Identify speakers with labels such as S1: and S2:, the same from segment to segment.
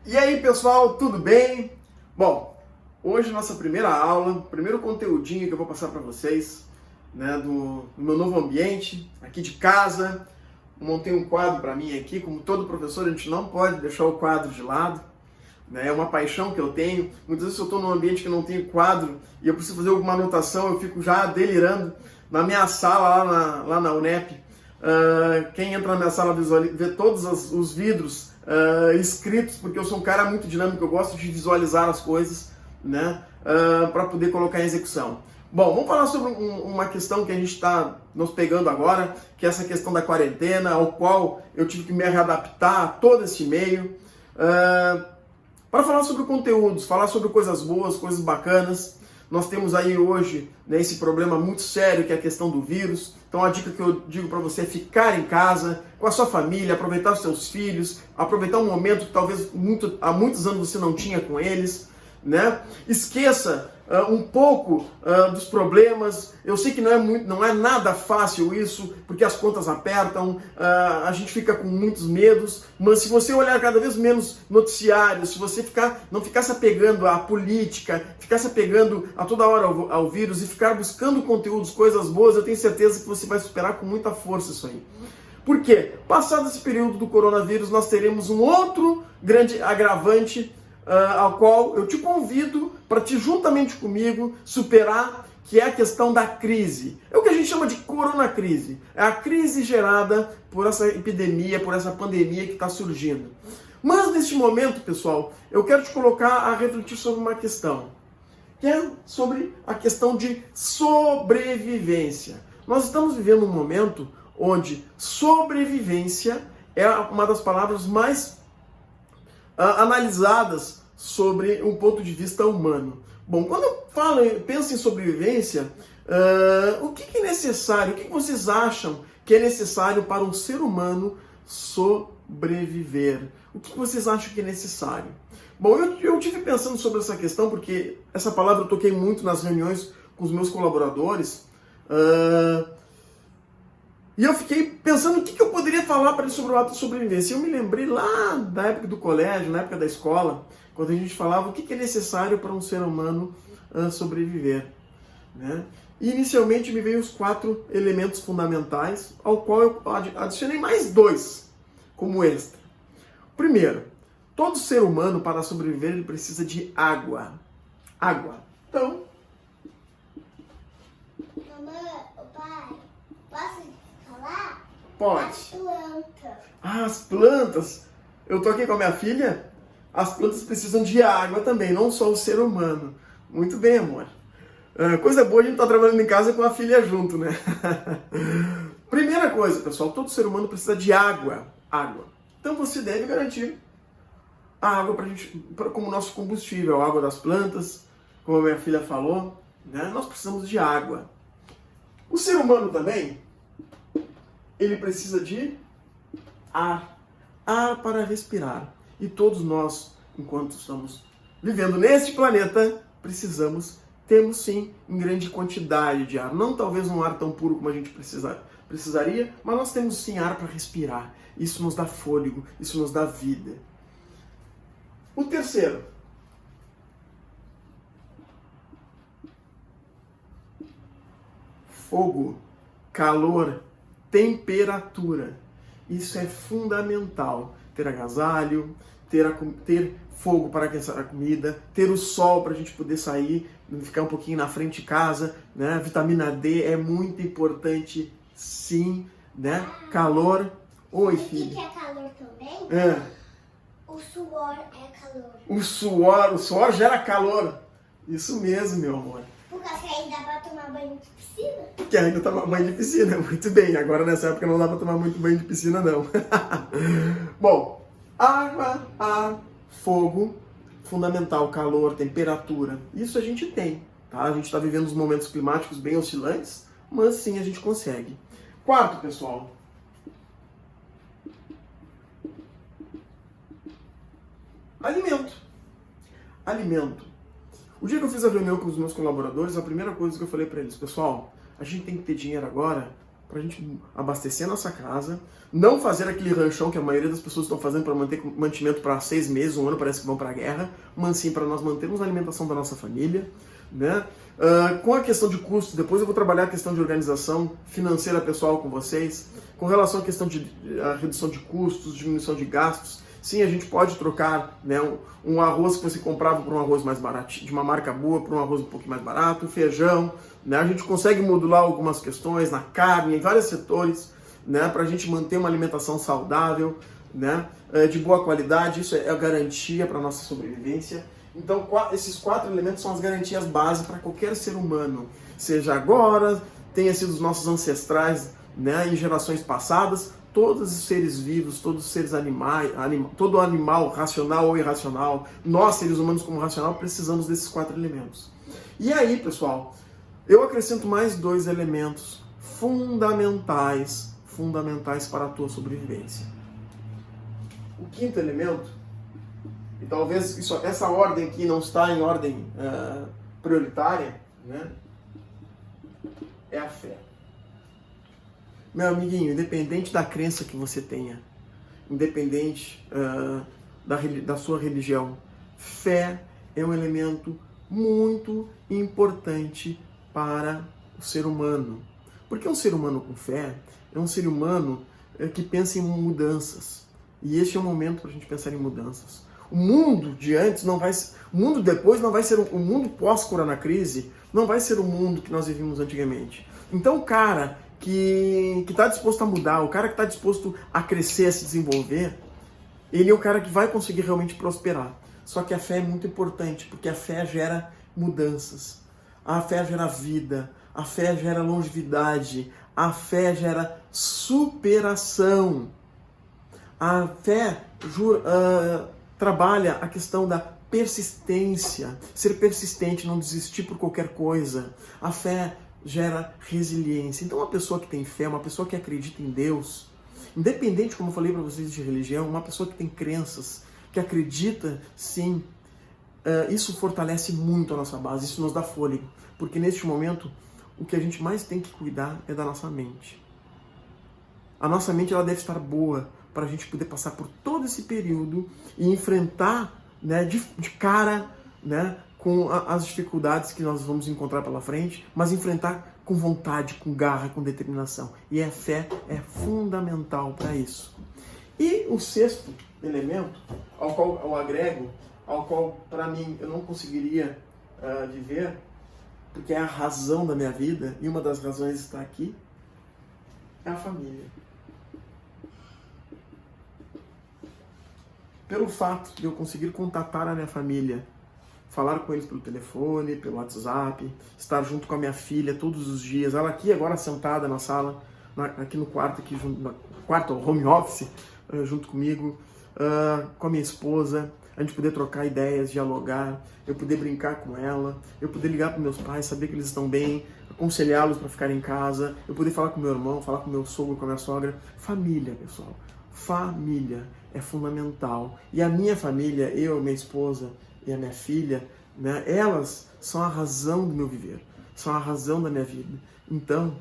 S1: E aí, pessoal, tudo bem? Bom, hoje nossa primeira aula, primeiro conteúdinho que eu vou passar para vocês, né, do meu novo ambiente, aqui de casa. Montei um quadro para mim aqui, como todo professor, a gente não pode deixar o quadro de lado, né? É uma paixão que eu tenho. Muitas vezes eu estou num ambiente que não tem quadro e eu preciso fazer alguma anotação, eu fico já delirando. Na minha sala, lá na UNEP, quem entra na minha sala vê todos os vidros escritos, porque eu sou um cara muito dinâmico, eu gosto de visualizar as coisas, né, para poder colocar em execução. Bom, vamos falar sobre uma questão que a gente está nos pegando agora, que é essa questão da quarentena, ao qual eu tive que me readaptar a todo esse meio, para falar sobre conteúdos, falar sobre coisas boas, coisas bacanas. Nós temos aí hoje, né, esse problema muito sério que é a questão do vírus. Então a dica que eu digo para você é ficar em casa, com a sua família, aproveitar os seus filhos, aproveitar um momento que talvez há muitos anos você não tinha com eles, né? Esqueça um pouco dos problemas. Eu sei que não é nada fácil isso, porque as contas apertam, a gente fica com muitos medos, mas se você olhar cada vez menos noticiários, se você não ficar se apegando à política, ficar se apegando a toda hora ao vírus e ficar buscando conteúdos, coisas boas, eu tenho certeza que você vai superar com muita força isso aí. Por quê? Passado esse período do coronavírus, nós teremos um outro grande agravante, ao qual eu te convido para juntamente comigo superar, que é a questão da crise. É o que a gente chama de coronacrise. É a crise gerada por essa epidemia, por essa pandemia que está surgindo. Mas neste momento, pessoal, eu quero te colocar a refletir sobre uma questão, que é sobre a questão de sobrevivência. Nós estamos vivendo um momento onde sobrevivência é uma das palavras mais analisadas sobre um ponto de vista humano. Bom, quando eu penso em sobrevivência, o que é necessário? O que vocês acham que é necessário para um ser humano sobreviver? O que vocês acham que é necessário? Bom, eu tive pensando sobre essa questão, porque essa palavra eu toquei muito nas reuniões com os meus colaboradores, e eu fiquei pensando o que eu poderia falar para eles sobre o ato de sobrevivência. Eu me lembrei lá da época do colégio, na época da escola, quando a gente falava o que é necessário para um ser humano sobreviver, né? E inicialmente me veio os 4 elementos fundamentais, ao qual eu adicionei mais 2 como extra. Primeiro, todo ser humano, para sobreviver, ele precisa de água. Água. Então...
S2: Mamãe, pai, posso falar?
S1: Pode.
S2: As plantas.
S1: As plantas. Eu tô aqui com a minha filha. As plantas precisam de água também, não só o ser humano. Muito bem, amor. Coisa boa a gente tá trabalhando em casa com a filha junto, né? Primeira coisa, pessoal, todo ser humano precisa de água. Água. Então você deve garantir a água como nosso combustível, a água das plantas, como a minha filha falou, né? Nós precisamos de água. O ser humano também, ele precisa de ar. Ar para respirar. E todos nós, enquanto estamos vivendo neste planeta, temos sim em grande quantidade de ar. Não talvez um ar tão puro como a gente precisaria, mas nós temos sim ar para respirar. Isso nos dá fôlego, isso nos dá vida. O terceiro. Fogo, calor, temperatura. Isso é fundamental. Ter agasalho, ter fogo para aquecer a comida, ter o sol para a gente poder sair, ficar um pouquinho na frente de casa, né? A vitamina D é muito importante, sim, né? Calor. Oi, filho.
S2: E que é calor também? O suor é calor.
S1: O suor gera calor. Isso mesmo, meu amor.
S2: Por causa que aí dá pra tomar banho de piscina?
S1: Que ainda toma banho de piscina, muito bem. Agora nessa época não dá para tomar muito banho de piscina, não. Bom, água, ar, fogo, fundamental, calor, temperatura. Isso a gente tem, tá? A gente está vivendo uns momentos climáticos bem oscilantes, mas sim a gente consegue. Quarto, pessoal. Alimento. Alimento. O dia que eu fiz a reunião com os meus colaboradores, a primeira coisa que eu falei para eles, pessoal, a gente tem que ter dinheiro agora para a gente abastecer a nossa casa, não fazer aquele ranchão que a maioria das pessoas estão fazendo para manter mantimento para 6 meses, um ano, parece que vão para a guerra, mas sim para nós mantermos a alimentação da nossa família, né? Com a questão de custos, depois eu vou trabalhar a questão de organização financeira pessoal com vocês, com relação à questão de redução de custos, diminuição de gastos. Sim, a gente pode trocar, né, um arroz que você comprava por um arroz mais barato, de uma marca boa, por um arroz um pouquinho mais barato, feijão, né? A gente consegue modular algumas questões na carne, em vários setores, né, para a gente manter uma alimentação saudável, né, de boa qualidade. Isso é a garantia para a nossa sobrevivência. Então, esses 4 elementos são as garantias base para qualquer ser humano, seja agora, tenha sido os nossos ancestrais, né, em gerações passadas. Todos os seres vivos, todos os seres animais, todo animal, racional ou irracional, nós, seres humanos como racional, precisamos desses 4 elementos. E aí, pessoal, eu acrescento mais 2 elementos fundamentais para a tua sobrevivência. O 5º elemento, e talvez essa ordem aqui não está em ordem prioritária, né, é a fé. Meu amiguinho, independente da crença que você tenha, independente da sua religião, fé é um elemento muito importante para o ser humano. Porque um ser humano com fé é um ser humano que pensa em mudanças. E este é o momento para a gente pensar em mudanças. O mundo de antes não vai, o mundo depois não vai ser o mundo pós-coronacrise, não vai ser o mundo que nós vivíamos antigamente. Então, o cara que está disposto a mudar, o cara que está disposto a crescer, a se desenvolver, ele é o cara que vai conseguir realmente prosperar. Só que a fé é muito importante, porque a fé gera mudanças, a fé gera vida, a fé gera longevidade, a fé gera superação. A fé trabalha a questão da persistência, ser persistente, não desistir por qualquer coisa. A fé gera resiliência. Então, uma pessoa que tem fé, uma pessoa que acredita em Deus, independente, como eu falei para vocês, de religião, uma pessoa que tem crenças, que acredita, sim, isso fortalece muito a nossa base, isso nos dá fôlego, porque neste momento, o que a gente mais tem que cuidar é da nossa mente. A nossa mente, ela deve estar boa para a gente poder passar por todo esse período e enfrentar, né, de cara, né, com as dificuldades que nós vamos encontrar pela frente, mas enfrentar com vontade, com garra, com determinação. E a fé é fundamental para isso. E o 6º elemento, ao qual eu agrego, ao qual para mim eu não conseguiria viver, porque é a razão da minha vida, e uma das razões está aqui, é a família. Pelo fato de eu conseguir contatar a minha família, falar com eles pelo telefone, pelo WhatsApp, estar junto com a minha filha todos os dias, ela aqui agora sentada na sala, aqui no quarto, no quarto, home office, junto comigo, com a minha esposa, a gente poder trocar ideias, dialogar, eu poder brincar com ela, eu poder ligar para meus pais, saber que eles estão bem, aconselhá-los para ficar em casa, eu poder falar com meu irmão, falar com meu sogro, com a minha sogra. Família, pessoal. Família é fundamental. E a minha família, eu, minha esposa e a minha filha, né, elas são a razão do meu viver, são a razão da minha vida. Então,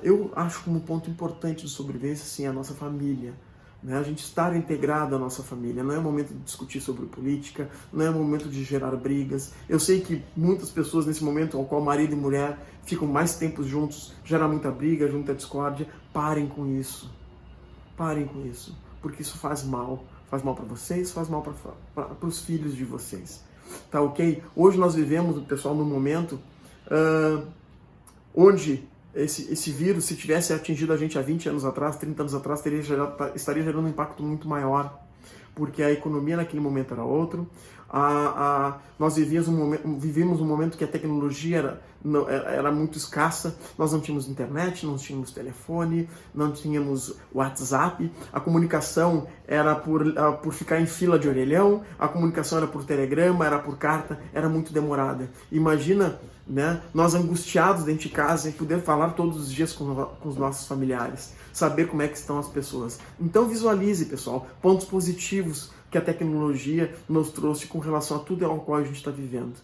S1: eu acho como ponto importante de sobrevivência, sim, a nossa família. Né? A gente estar integrado à nossa família. Não é momento de discutir sobre política, não é momento de gerar brigas. Eu sei que muitas pessoas nesse momento, ao qual marido e mulher ficam mais tempo juntos, gera muita briga, muita discórdia. Parem com isso. Parem com isso, porque isso faz mal. Faz mal para vocês, faz mal para os filhos de vocês. Tá ok? Hoje nós vivemos, pessoal, num momento onde esse vírus, se tivesse atingido a gente há 20 anos atrás, 30 anos atrás, estaria gerando um impacto muito maior, porque a economia naquele momento era outro. Nós vivíamos um momento que a tecnologia era muito escassa, nós não tínhamos internet, não tínhamos telefone, não tínhamos WhatsApp, a comunicação era por ficar em fila de orelhão, a comunicação era por telegrama, era por carta, era muito demorada. Imagina, né, nós angustiados dentro de casa e poder falar todos os dias com os nossos familiares, saber como é que estão as pessoas. Então visualize, pessoal, pontos positivos que a tecnologia nos trouxe com relação a tudo ao qual a gente está vivendo.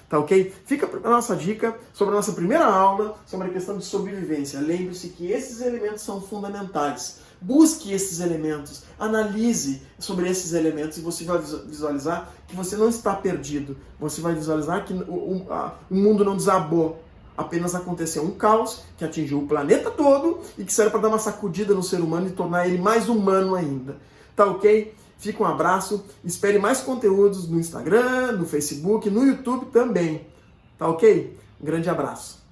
S1: Tá Tá ok? Fica a nossa dica sobre a nossa primeira aula sobre a questão de sobrevivência. Lembre-se que esses elementos são fundamentais. Busque esses elementos, analise sobre esses elementos e você vai visualizar que você não está perdido. Você vai visualizar que o mundo não desabou. Apenas aconteceu um caos que atingiu o planeta todo e que serve para dar uma sacudida no ser humano e tornar ele mais humano ainda. Tá ok? Fica um abraço. Espere mais conteúdos no Instagram, no Facebook, no YouTube também. Tá ok? Um grande abraço.